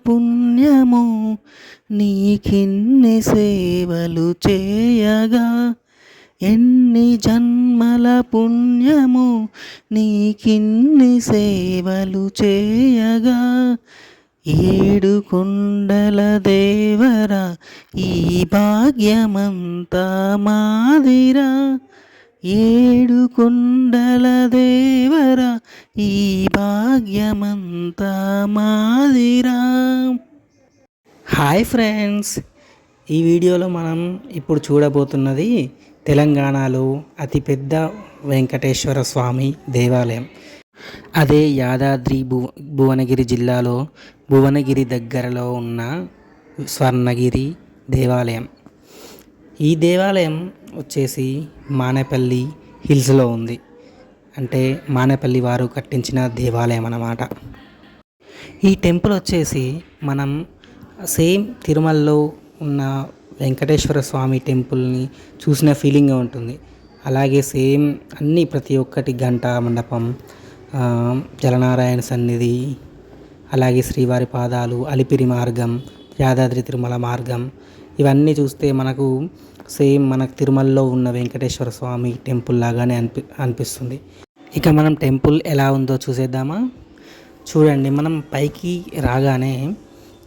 పుణ్యము నీకిన్ని సేవలు చేయగా, ఎన్ని జన్మల పుణ్యము నీకిన్ని సేవలు చేయగా. ఏడు కొండల దేవరా ఈ భాగ్యమంతా మాదిరా, ఏడు కొండల దేవరా ఈ భాగ్యమంతా మాదిరా. హాయ్ ఫ్రెండ్స్, ఈ వీడియోలో మనం ఇప్పుడు చూడబోతున్నది తెలంగాణలో అతిపెద్ద వెంకటేశ్వర స్వామి దేవాలయం. అదే యాదాద్రి భువనగిరి జిల్లాలో భువనగిరి దగ్గరలో ఉన్న స్వర్ణగిరి దేవాలయం. ఈ దేవాలయం వచ్చేసి మానేపల్లి హిల్స్లో ఉంది. అంటే మానేపల్లి వారు కట్టించిన దేవాలయం అన్నమాట. ఈ టెంపుల్ వచ్చేసి మనం సేమ్ తిరుమలలో ఉన్న వెంకటేశ్వర స్వామి టెంపుల్ని చూసిన ఫీలింగ్గా ఉంటుంది. అలాగే సేమ్ అన్నీ ప్రతి ఒక్కటి గంట మండపం, జలనారాయణ సన్నిధి, అలాగే శ్రీవారి పాదాలు, అలిపిరి మార్గం, యాదాద్రి తిరుమల మార్గం, ఇవన్నీ చూస్తే మనకు సేమ్ మనకు తిరుమలలో ఉన్న వెంకటేశ్వర స్వామి టెంపుల్ లాగానే అనిపిస్తుంది. ఇక మనం టెంపుల్ ఎలా ఉందో చూసేద్దామా? చూడండి, మనం పైకి రాగానే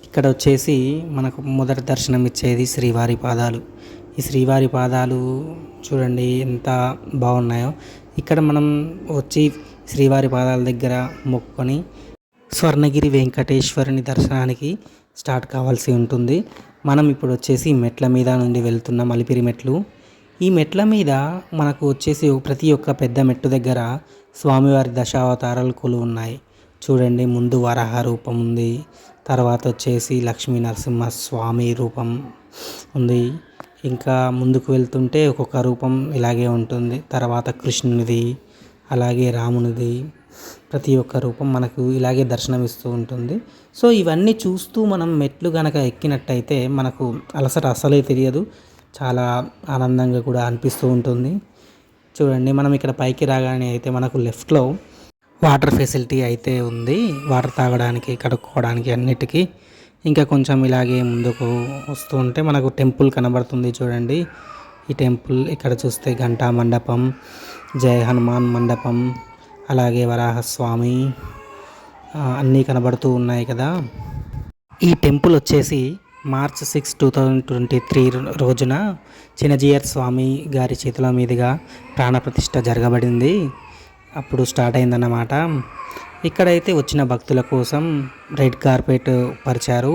ఇక్కడ వచ్చేసి మనకు మొదటి దర్శనం ఇచ్చేది శ్రీవారి పాదాలు. ఈ శ్రీవారి పాదాలు చూడండి ఎంత బాగున్నాయో. ఇక్కడ మనం వచ్చి శ్రీవారి పాదాల దగ్గర మొక్కుకొని స్వర్ణగిరి వెంకటేశ్వరుని దర్శనానికి స్టార్ట్ కావాల్సి ఉంటుంది. మనం ఇప్పుడు వచ్చేసి మెట్ల మీద నుండి వెళ్తున్నాం, అలిపిరి మెట్లు. ఈ మెట్ల మీద మనకు వచ్చేసి ప్రతి ఒక్క పెద్ద మెట్టు దగ్గర స్వామివారి దశావతారాలు కొలువు ఉన్నాయి. చూడండి, ముందు వరాహ రూపం ఉంది, తర్వాత వచ్చేసి లక్ష్మీ నరసింహ స్వామి రూపం ఉంది. ఇంకా ముందుకు వెళ్తుంటే ఒక్కొక్క రూపం ఇలాగే ఉంటుంది. తర్వాత కృష్ణునిది, అలాగే రామునిది, ప్రతి ఒక్క రూపం మనకు ఇలాగే దర్శనమిస్తూ ఉంటుంది. సో ఇవన్నీ చూస్తూ మనం మెట్లు కనుక ఎక్కినట్టయితే మనకు అలసట అసలే తెలియదు, చాలా ఆనందంగా కూడా అనిపిస్తూ ఉంటుంది. చూడండి, మనం ఇక్కడ పైకి రాగానే అయితే మనకు లెఫ్ట్లో వాటర్ ఫెసిలిటీ అయితే ఉంది, వాటర్ తాగడానికి, కడుక్కోవడానికి అన్నిటికీ. ఇంకా కొంచెం ఇలాగే ముందుకు వస్తూ ఉంటే మనకు టెంపుల్ కనబడుతుంది. చూడండి, ఈ టెంపుల్ ఇక్కడ చూస్తే గంటా మండపం, జయ హనుమాన్ మండపం, అలాగే వరాహస్వామి అన్నీ కనబడుతూ ఉన్నాయి కదా. ఈ టెంపుల్ వచ్చేసి మార్చ్ 6, 2023 రోజున చినజీయర్ స్వామి గారి చేతుల మీదుగా ప్రాణప్రతిష్ఠ జరగబడింది. అప్పుడు స్టార్ట్ అయిందన్నమాట. ఇక్కడైతే వచ్చిన భక్తుల కోసం రెడ్ కార్పెట్ పరిచారు.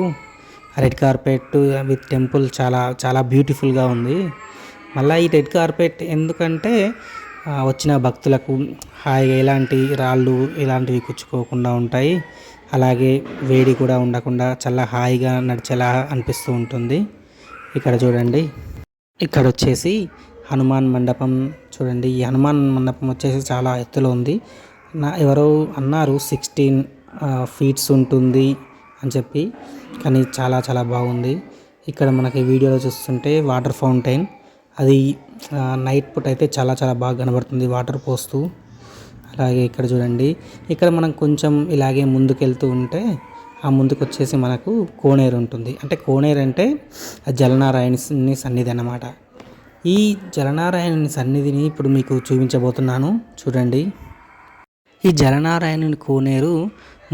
ఆ రెడ్ కార్పెట్ విత్ టెంపుల్ చాలా చాలా బ్యూటిఫుల్గా ఉంది. మళ్ళీ ఈ రెడ్ కార్పెట్ ఎందుకంటే వచ్చిన భక్తులకు హాయిగా ఎలాంటి రాళ్ళు ఇలాంటివి కుచ్చుకోకుండా ఉంటాయి. అలాగే వేడి కూడా ఉండకుండా చాలా హాయిగా నడిచేలా అనిపిస్తూ ఉంటుంది. ఇక్కడ చూడండి, ఇక్కడ వచ్చేసి హనుమాన్ మండపం. చూడండి, ఈ హనుమాన్ మండపం వచ్చేసి చాలా ఎత్తులో ఉంది. ఎవరో అన్నారు 16 ఫీట్స్ ఉంటుంది అని చెప్పి, కానీ చాలా చాలా బాగుంది. ఇక్కడ మనకి వీడియోలో చూస్తుంటే వాటర్ ఫౌంటైన్, అది నైట్ పూట అయితే చాలా చాలా బాగా కనబడుతుంది వాటర్ పోస్తూ. అలాగే ఇక్కడ చూడండి, ఇక్కడ మనం కొంచెం ఇలాగే ముందుకెళ్తూ ఉంటే ఆ ముందుకు వచ్చేసి మనకు కోనేరు ఉంటుంది. అంటే కోనేరు అంటే జలనారాయణుని సన్నిధి అన్నమాట. ఈ జలనారాయణుని సన్నిధిని ఇప్పుడు మీకు చూపించబోతున్నాను. చూడండి, ఈ జలనారాయణుని కోనేరు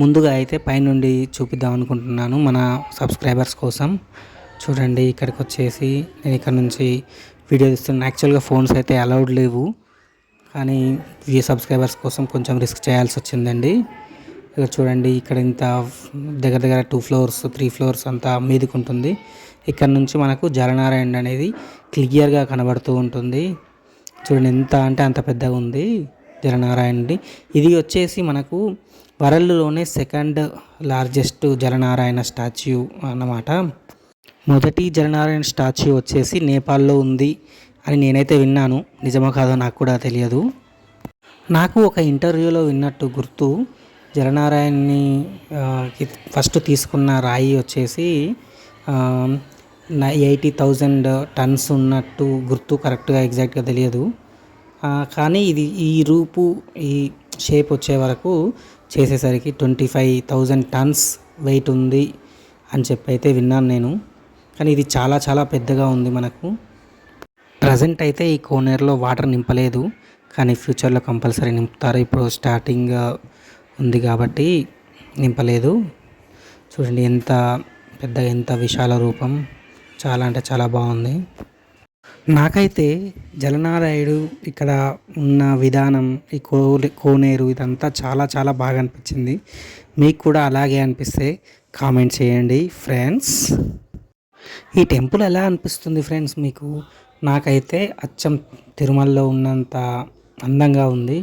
ముందుగా అయితే పైనుండి చూపిద్దాం అనుకుంటున్నాను మన సబ్స్క్రైబర్స్ కోసం. చూడండి, ఇక్కడికి వచ్చేసి నేను ఇక్కడ నుంచి వీడియో తీస్తున్నాను. యాక్చువల్గా ఫోన్స్ అయితే అలౌడ్ లేవు, కానీ ఈ సబ్స్క్రైబర్స్ కోసం కొంచెం రిస్క్ చేయాల్సి వచ్చిందండి. ఇక్కడ చూడండి, ఇక్కడ ఇంత దగ్గర దగ్గర 2 ఫ్లోర్స్ 3 ఫ్లోర్స్ అంతా మీదకి ఉంటుంది. ఇక్కడ నుంచి మనకు జలనారాయణ అనేది క్లియర్గా కనబడుతూ ఉంటుంది. చూడండి, ఎంత అంటే అంత పెద్దగా ఉంది జలనారాయణది. ఇది వచ్చేసి మనకు వరల్డ్లోనే 2nd లార్జెస్ట్ జలనారాయణ స్టాచ్యూ అన్నమాట. మొదటి జలనారాయణ స్టాచ్యూ వచ్చేసి నేపాల్లో ఉంది అని నేనైతే విన్నాను. నిజమో కాదో నాకు కూడా తెలియదు. నాకు ఒక ఇంటర్వ్యూలో విన్నట్టు గుర్తు, జలనారాయణని ఫస్ట్ తీసుకున్న రాయి వచ్చేసి 80,000 టన్స్ ఉన్నట్టు గుర్తు, కరెక్ట్గా ఎగ్జాక్ట్గా తెలియదు. కానీ ఇది ఈ షేప్ వచ్చే వరకు చేసేసరికి 25,000 టన్స్ వెయిట్ ఉంది అని చెప్పి అయితే విన్నాను నేను. కానీ ఇది చాలా చాలా పెద్దగా ఉంది మనకు. ప్రజెంట్ అయితే ఈ కోనేరులో వాటర్ నింపలేదు, కానీ ఫ్యూచర్లో కంపల్సరీ నింపుతారు. ఇప్పుడు స్టార్టింగ్ ఉంది కాబట్టి నింపలేదు. చూడండి ఎంత పెద్దగా, ఎంత విశాల రూపం, చాలా అంటే చాలా బాగుంది. నాకైతే జలనారాయుడు ఇక్కడ ఉన్న విధానం, ఈ కోనేరు ఇదంతా చాలా చాలా బాగా అనిపించింది. మీకు కూడా అలాగే అనిపిస్తే కామెంట్ చేయండి ఫ్రెండ్స్. ఈ టెంపుల్ ఎలా అనిపిస్తుంది ఫ్రెండ్స్ మీకు? నాకైతే అచ్చం తిరుమలలో ఉన్నంత అందంగా ఉంది.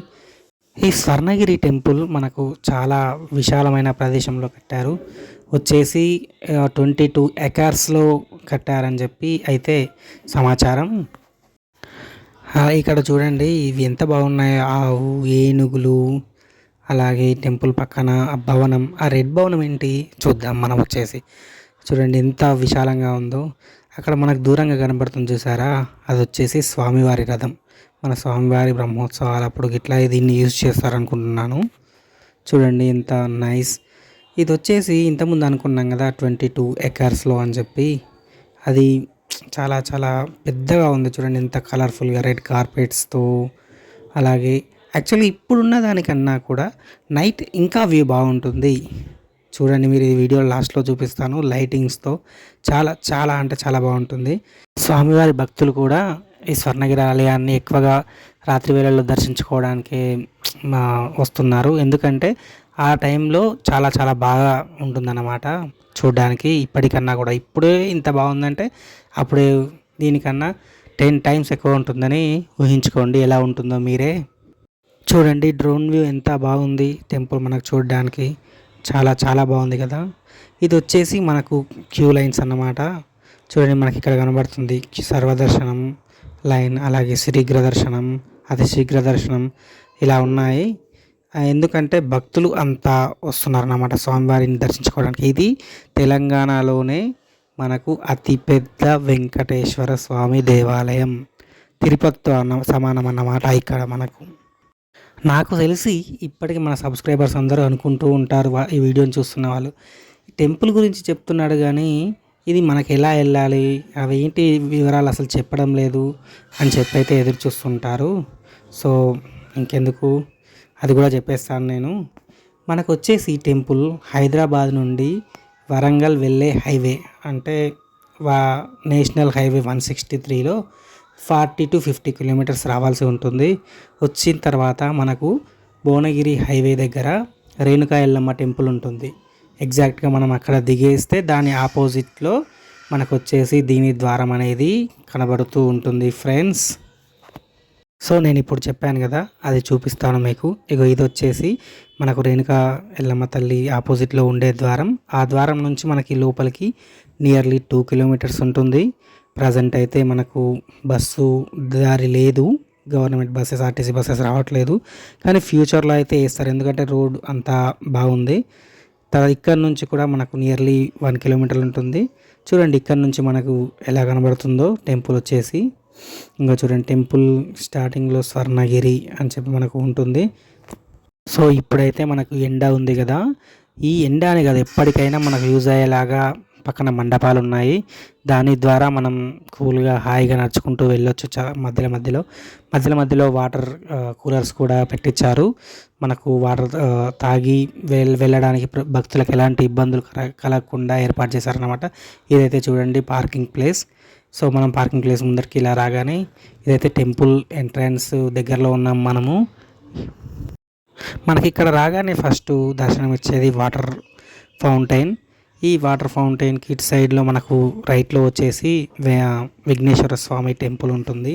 ఈ స్వర్ణగిరి టెంపుల్ మనకు చాలా విశాలమైన ప్రదేశంలో కట్టారు. వచ్చేసి 22 ఎకర్స్లో కట్టారని చెప్పి అయితే సమాచారం. ఇక్కడ చూడండి ఇవి ఎంత బాగున్నాయో, ఆవు, ఏనుగులు, అలాగే టెంపుల్ పక్కన ఆ భవనం, ఆ రెడ్ భవనం ఏంటి చూద్దాం మనం. వచ్చేసి చూడండి ఎంత విశాలంగా ఉందో. అక్కడ మనకు దూరంగా కనబడుతుంది చూసారా, అది వచ్చేసి స్వామివారి రథం. మన స్వామివారి బ్రహ్మోత్సవాలు అప్పుడు ఇట్లా దీన్ని యూజ్ చేస్తారనుకుంటున్నాను. చూడండి ఎంత నైస్. ఇది వచ్చేసి ఇంతకుముందు అనుకున్నాం కదా 22 ఎకర్స్లో అని చెప్పి, అది చాలా చాలా పెద్దగా ఉంది. చూడండి ఎంత కలర్ఫుల్గా రెడ్ కార్పెట్స్తో. అలాగే యాక్చువల్లీ ఇప్పుడున్న దానికన్నా కూడా నైట్ ఇంకా వ్యూ బాగుంటుంది. చూడండి మీరు ఈ వీడియో లాస్ట్లో చూపిస్తాను లైటింగ్స్తో. చాలా చాలా అంటే చాలా బాగుంటుంది. స్వామివారి భక్తులు కూడా ఈ స్వర్ణగిరి ఆలయాన్ని ఎక్కువగా రాత్రి వేళల్లో దర్శించుకోవడానికి వస్తున్నారు. ఎందుకంటే ఆ టైంలో చాలా చాలా బాగా ఉంటుందన్నమాట చూడడానికి. ఇప్పటికన్నా కూడా ఇప్పుడే ఇంత బాగుందంటే అప్పుడే దీనికన్నా 10 టైమ్స్ ఎక్కువ ఉంటుందని ఊహించుకోండి. ఎలా ఉంటుందో మీరే చూడండి. డ్రోన్ వ్యూ ఎంత బాగుంది టెంపుల్ మనకు చూడడానికి. చాలా చాలా బాగుంది కదా. ఇది వచ్చేసి మనకు క్యూ లైన్స్ అన్నమాట. చూడండి మనకి ఇక్కడ కనబడుతుంది సర్వదర్శనం లైన్, అలాగే శీఘ్ర దర్శనం, అతి శీఘ్ర దర్శనం ఇలా ఉన్నాయి. ఎందుకంటే భక్తులు అంతా వస్తున్నారు అన్నమాట స్వామివారిని దర్శించుకోవడానికి. ఇది తెలంగాణలోనే మనకు అతిపెద్ద వెంకటేశ్వర స్వామి దేవాలయం, తిరుపతితో సమానం అన్నమాట ఇక్కడ మనకు. నాకు తెలిసి ఇప్పటికీ మన సబ్స్క్రైబర్స్ అందరూ అనుకుంటూ ఉంటారు, ఈ వీడియోని చూస్తున్న వాళ్ళు, టెంపుల్ గురించి చెప్తున్నాడు కానీ ఇది మనకి ఎలా వెళ్ళాలి, అవి ఏంటి వివరాలు అసలు చెప్పడం లేదు అని చెప్పి అయితే ఎదురు చూస్తుంటారు. సో ఇంకెందుకు, అది కూడా చెప్పేస్తాను నేను. మనకు వచ్చేసి ఈ టెంపుల్ హైదరాబాద్ నుండి వరంగల్ వెళ్ళే హైవే, అంటే నేషనల్ హైవే 163లో 40 to 50 కిలోమీటర్స్ రావాల్సి ఉంటుంది. వచ్చిన తర్వాత మనకు భువనగిరి హైవే దగ్గర రేణుకా ఎల్లమ్మ టెంపుల్ ఉంటుంది. ఎగ్జాక్ట్గా మనం అక్కడ దిగేస్తే దాని ఆపోజిట్లో మనకు వచ్చేసి దీని ద్వారం అనేది కనబడుతూ ఉంటుంది ఫ్రెండ్స్. సో నేను ఇప్పుడు చెప్పాను కదా, అది చూపిస్తాను మీకు. ఇది వచ్చేసి మనకు రేణుకా ఎల్లమ్మ తల్లి ఆపోజిట్లో ఉండే ద్వారం. ఆ ద్వారం నుంచి మనకి లోపలికి నియర్లీ 2 కిలోమీటర్స్ ఉంటుంది. ప్రజెంట్ అయితే మనకు బస్సు దారి లేదు, గవర్నమెంట్ బస్సెస్, ఆర్టీసీ బస్సెస్ రావట్లేదు. కానీ ఫ్యూచర్లో అయితే వేస్తారు, ఎందుకంటే రోడ్ అంతా బాగుంది. తర్వాత ఇక్కడ నుంచి కూడా మనకు నియర్లీ 1 కిలోమీటర్ ఉంటుంది. చూడండి ఇక్కడ నుంచి మనకు ఎలా కనబడుతుందో టెంపుల్ వచ్చేసి. ఇంకా చూడండి టెంపుల్ స్టార్టింగ్లో స్వర్ణగిరి అని చెప్పి మనకు ఉంటుంది. సో ఇప్పుడైతే మనకు ఎండ ఉంది కదా, ఈ ఎండ అని కదా ఎప్పటికైనా మనకు యూజ్ అయ్యేలాగా పక్కన మండపాలు ఉన్నాయి. దాని ద్వారా మనం కూల్గా హాయిగా నడుచుకుంటూ వెళ్ళొచ్చు. మధ్యలో వాటర్ కూలర్స్ కూడా పెట్టించారు. మనకు వాటర్ తాగి వెళ్ళడానికి భక్తులకు ఎలాంటి ఇబ్బందులు కలగకుండా ఏర్పాటు చేశారనమాట. ఇదైతే చూడండి పార్కింగ్ ప్లేస్. సో మనం పార్కింగ్ ప్లేస్ ముందరికి ఇలా రాగానే ఇదైతే టెంపుల్ ఎంట్రన్స్ దగ్గరలో ఉన్నాం మనము. మనకి ఇక్కడ రాగానే ఫస్ట్ దర్శనం ఇచ్చేది వాటర్ ఫౌంటైన్. ఈ వాటర్ ఫౌంటైన్కి ఇటు సైడ్లో మనకు రైట్లో వచ్చేసి విఘ్నేశ్వర స్వామి టెంపుల్ ఉంటుంది.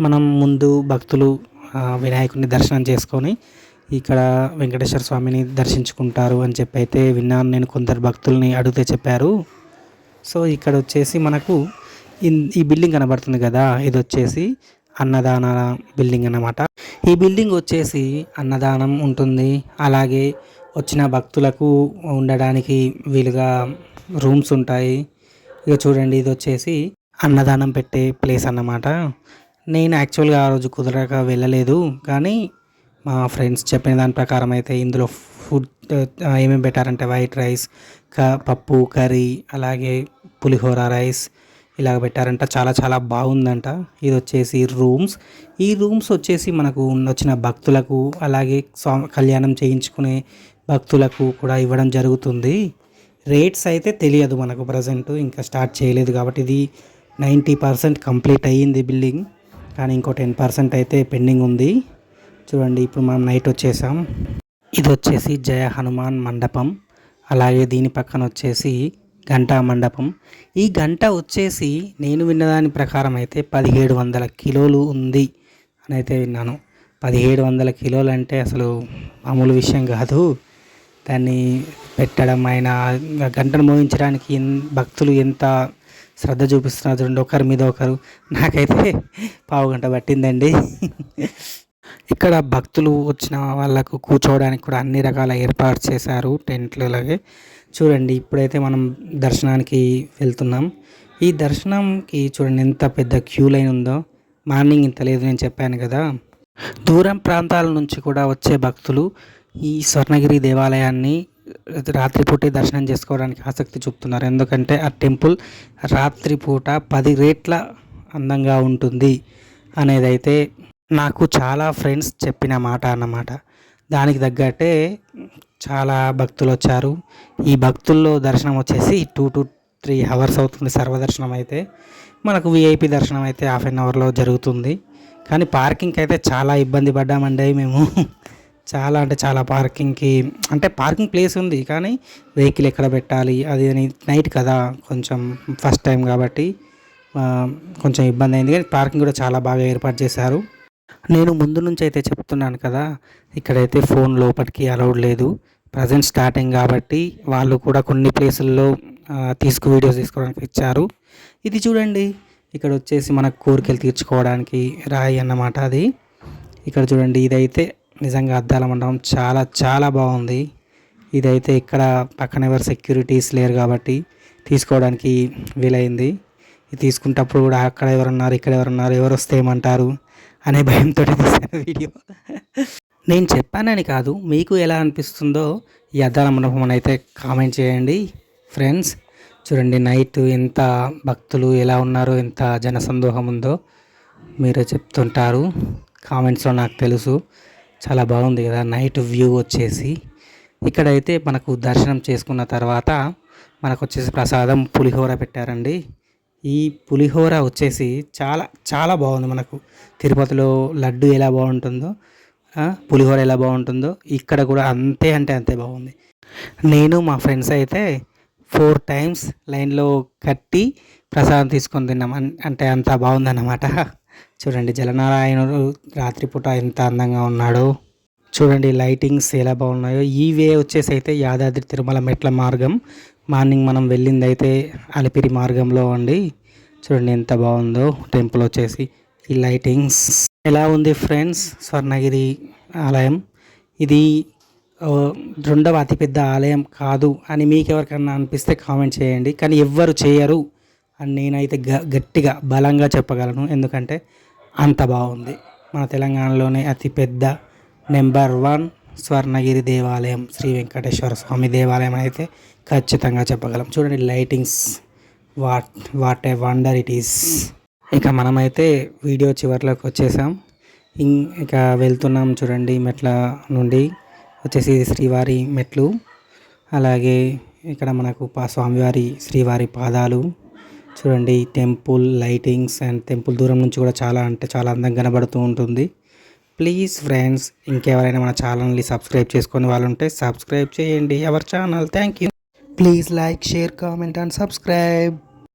మనం ముందు భక్తులు వినాయకుడిని దర్శనం చేసుకొని ఇక్కడ వెంకటేశ్వర స్వామిని దర్శించుకుంటారు అని చెప్పి అయితే విన్నాను నేను, కొందరు భక్తుల్ని అడిగితే చెప్పారు. సో ఇక్కడ వచ్చేసి మనకు ఈ బిల్డింగ్ కనబడుతుంది కదా, ఇది వచ్చేసి అన్నదాన బిల్డింగ్ అన్నమాట. ఈ బిల్డింగ్ వచ్చేసి అన్నదానం ఉంటుంది, అలాగే వచ్చిన భక్తులకు ఉండడానికి వీలుగా రూమ్స్ ఉంటాయి. ఇక చూడండి ఇది వచ్చేసి అన్నదానం పెట్టే ప్లేస్ అన్నమాట. నేను యాక్చువల్గా ఆ రోజు కుదరక వెళ్ళలేదు, కానీ మా ఫ్రెండ్స్ చెప్పిన దాని ప్రకారం అయితే ఇందులో ఫుడ్ ఏమేమి పెట్టారంటే వైట్ రైస్, పప్పు, కర్రీ, అలాగే పులిహోర రైస్ ఇలాగ పెట్టారంట. చాలా చాలా బాగుందంట. ఇది వచ్చేసి రూమ్స్. ఈ రూమ్స్ వచ్చేసి మనకు వచ్చిన భక్తులకు, అలాగే కళ్యాణం చేయించుకునే భక్తులకు కూడా ఇవ్వడం జరుగుతుంది. రేట్స్ అయితే తెలియదు మనకు, ప్రజెంట్ ఇంకా స్టార్ట్ చేయలేదు కాబట్టి. ఇది 90% కంప్లీట్ అయ్యింది బిల్డింగ్, కానీ ఇంకో 10% అయితే పెండింగ్ ఉంది. చూడండి, ఇప్పుడు మనం నైట్ వచ్చేసాం. ఇది వచ్చేసి జయ హనుమాన్ మండపం. అలాగే దీని పక్కన వచ్చేసి గంటా మండపం. ఈ గంట వచ్చేసి నేను విన్నదాని ప్రకారం అయితే 1700 కిలోలు ఉంది అని అయితే విన్నాను. 1700 కిలోలు అంటే అసలు మామూలు విషయం కాదు. దాన్ని పెట్టడం అయినా, గంటను మోగించడానికి భక్తులు ఎంత శ్రద్ధ చూపిస్తున్నారు చూడండి, ఒకరి మీద ఒకరు. నాకైతే పావు గంట పట్టిందండి. ఇక్కడ భక్తులు వచ్చిన వాళ్ళకు కూర్చోవడానికి కూడా అన్ని రకాల ఏర్పాటు చేశారు, టెంట్లు అలాగే. చూడండి, ఇప్పుడైతే మనం దర్శనానికి వెళ్తున్నాం. ఈ దర్శనంకి చూడండి ఎంత పెద్ద క్యూ లైన్ ఉందో. మార్నింగ్ ఇంత లేదు, నేను చెప్పాను కదా. దూరం ప్రాంతాల నుంచి కూడా వచ్చే భక్తులు ఈ స్వర్ణగిరి దేవాలయాన్ని రాత్రిపూటే దర్శనం చేసుకోవడానికి ఆసక్తి చూపుతున్నారు. ఎందుకంటే ఆ టెంపుల్ రాత్రిపూట 10 రెట్ల అందంగా ఉంటుంది అనేది అయితే నాకు చాలా ఫ్రెండ్స్ చెప్పిన మాట అన్నమాట. దానికి తగ్గట్టే చాలా భక్తులు వచ్చారు. ఈ భక్తుల్లో దర్శనం వచ్చేసి 2 to 3 hours అవుతుంది. సర్వదర్శనం అయితే మనకు విఐపి దర్శనం అయితే 1/2 అవర్లో జరుగుతుంది. కానీ పార్కింగ్కి అయితే చాలా ఇబ్బంది పడ్డామండి మేము. చాలా అంటే చాలా పార్కింగ్కి, అంటే పార్కింగ్ ప్లేస్ ఉంది కానీ వెహికల్ ఎక్కడ పెట్టాలి అది అని. నైట్ కదా, కొంచెం ఫస్ట్ టైం కాబట్టి కొంచెం ఇబ్బంది అయింది. కానీ పార్కింగ్ కూడా చాలా బాగా ఏర్పాటు చేశారు. నేను ముందు నుంచి అయితే చెప్తున్నాను కదా, ఇక్కడైతే ఫోన్ లోపలికి అలౌడ్ లేదు. ప్రజెంట్ స్టార్టింగ్ కాబట్టి వాళ్ళు కూడా కొన్ని ప్లేసుల్లో వీడియోస్ తీసుకోవడానికి ఇచ్చారు. ఇది చూడండి, ఇక్కడ వచ్చేసి మనకు కోరికలు తీర్చుకోవడానికి రాయి అన్నమాట అది. ఇక్కడ చూడండి, ఇదైతే నిజంగా అద్దాల మండపం చాలా చాలా బాగుంది. ఇదైతే ఇక్కడ పక్కన ఎవరు సెక్యూరిటీస్ లేరు కాబట్టి తీసుకోవడానికి వీలైంది. ఇది తీసుకునేటప్పుడు కూడా అక్కడ ఎవరున్నారు, ఇక్కడ ఎవరున్నారు, ఎవరు వస్తే ఏమంటారు అనే భయంతో తీసాను వీడియో. నేను చెప్పానని కాదు, మీకు ఎలా అనిపిస్తుందో ఈ అద్దాల మండపం అని అయితే కామెంట్ చేయండి ఫ్రెండ్స్. చూడండి, నైట్ ఎంత భక్తులు ఎలా ఉన్నారో, ఎంత జనసందోహం ఉందో మీరే చెప్తుంటారు కామెంట్స్లో, నాకు తెలుసు. చాలా బాగుంది కదా నైట్ వ్యూ వచ్చేసి. ఇక్కడైతే మనకు దర్శనం చేసుకున్న తర్వాత మనకు వచ్చేసి ప్రసాదం పులిహోర పెట్టారండి. ఈ పులిహోర వచ్చేసి చాలా చాలా బాగుంది. మనకు తిరుపతిలో లడ్డు ఎలా బాగుంటుందో, పులిహోర ఎలా బాగుంటుందో ఇక్కడ కూడా అంతే అంటే అంతే బాగుంది. నేను మా ఫ్రెండ్స్ అయితే 4 times లైన్లో కట్టి ప్రసాదం తీసుకొని తిన్నాం. అంటే అంత బాగుందన్నమాట. చూడండి, జలనారాయణుడు రాత్రిపూట ఎంత అందంగా ఉన్నాడో. చూడండి లైటింగ్స్ ఎలా బాగున్నాయో. ఈ వే వచ్చేసి అయితే యాదాద్రి తిరుమల మెట్ల మార్గం. మార్నింగ్ మనం వెళ్ళింది అయితే అలిపిరి మార్గంలో అండి. చూడండి ఎంత బాగుందో టెంపుల్ వచ్చేసి. ఈ లైటింగ్స్ ఎలా ఉంది ఫ్రెండ్స్. స్వర్ణగిరి ఆలయం ఇది 2వ అతిపెద్ద ఆలయం కాదు అని మీకు ఎవరికన్నా అనిపిస్తే కామెంట్ చేయండి. కానీ ఎవ్వరు చేయరు అని నేనైతే గట్టిగా బలంగా చెప్పగలను. ఎందుకంటే అంత బాగుంది. మన తెలంగాణలోనే అతిపెద్ద నెంబర్ 1 స్వర్ణగిరి దేవాలయం, శ్రీ వెంకటేశ్వర స్వామి దేవాలయం అయితే ఖచ్చితంగా చెప్పగలం. చూడండి lightings, what a wonder it is. ఇక మనమైతే వీడియో చివరిలోకి వచ్చేసాం. ఇక వెళ్తున్నాం. చూడండి, మెట్ల నుండి వచ్చేసి శ్రీవారి మెట్లు, అలాగే ఇక్కడ మనకు స్వామివారి శ్రీవారి పాదాలు. చూడండి టెంపుల్ లైటింగ్స్ అండ్ టెంపుల్ దూరం నుంచి కూడా చాలా అంటే చాలా అందంగా కనబడుతూ ఉంటుంది. ప్లీజ్ ఫ్రెండ్స్, ఇంకెవరైనా మన ఛానల్ని సబ్స్క్రైబ్ చేసుకునే వాళ్ళు ఉంటే సబ్స్క్రైబ్ చేయండి our channel. Thank you. Please like, share, comment and subscribe.